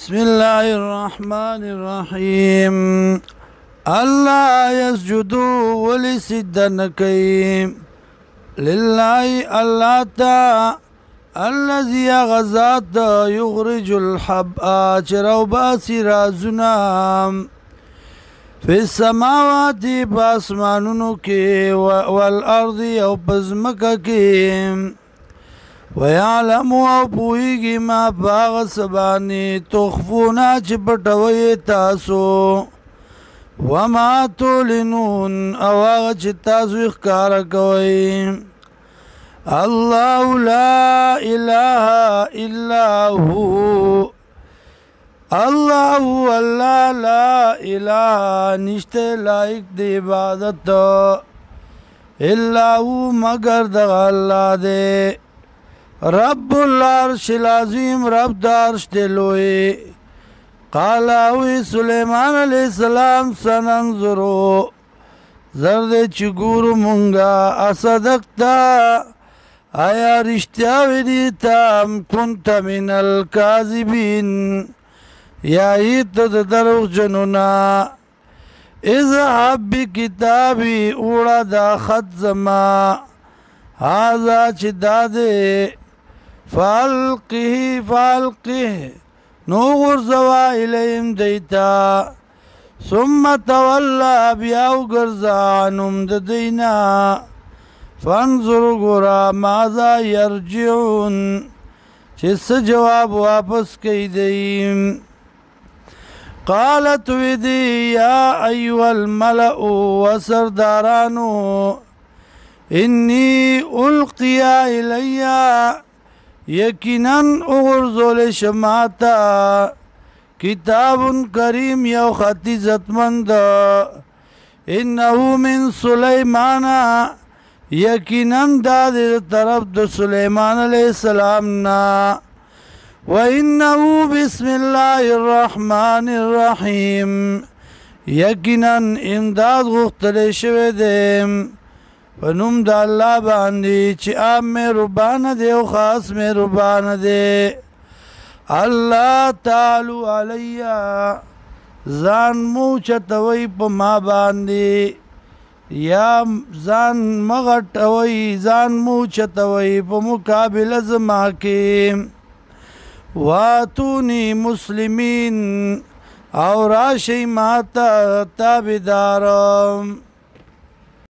بسم الله الرحمن الرحيم. الله يسجدوا ولسدنكي لله الله تا الذي غزات يخرج الحبأ چرو باسی رازنا في السماوات باسمانونو کی والارض او پزمکا کی ويعلم او پوئیگی ما باغ سبانی تخفونا چی پٹوئی تاسو وما تولنون او آغا چی تاسو اخکارا کوئی الله لا اله الا هو الله والله لا اله نشتے لائق دی عبادت الا هو مگر دغ اللہ دے رب العرش العظیم رب دارش دلوئے قالاوی سلیمان علیہ السلام سننظرو زرد چگور منگا اصدقتا آیا رشتیاوی دیتا ام کنت من الکاذبین یا ایت دروغ جنونا اذهب بکتابی اوڑا دا خط زما هذا چی دادے فالقه نو غرزوا الیہم دیتا ثم تولا بیاو گرزا عنم دینا فانظر گرا ماذا یرجعون چس جواب واپس کی دیم قالت ودی یا ایوہ الملأ و سردارانو انی القیا الیا یقیناً اغرزول شماتا کتاب کریم یو خط عزتمند انہو من سلیمانا یقیناً داد طرف د سلیمان علیہ السلام نا وَإِنَّهُ بِسْمِ اللَّهِ الرَّحْمَنِ الرَّحِيمِ یقیناً امداد غختل شوه دیم فنم دا اللہ باندی چی عام مہربان دے و خاص مہربان دے اللہ تعالو علیہ زان موچتوئی پا ما باندی یا زان مغٹوئی زان موچتوئی پا مقابل زما کے واتونی مسلمین اور راشی ماتا تابدارم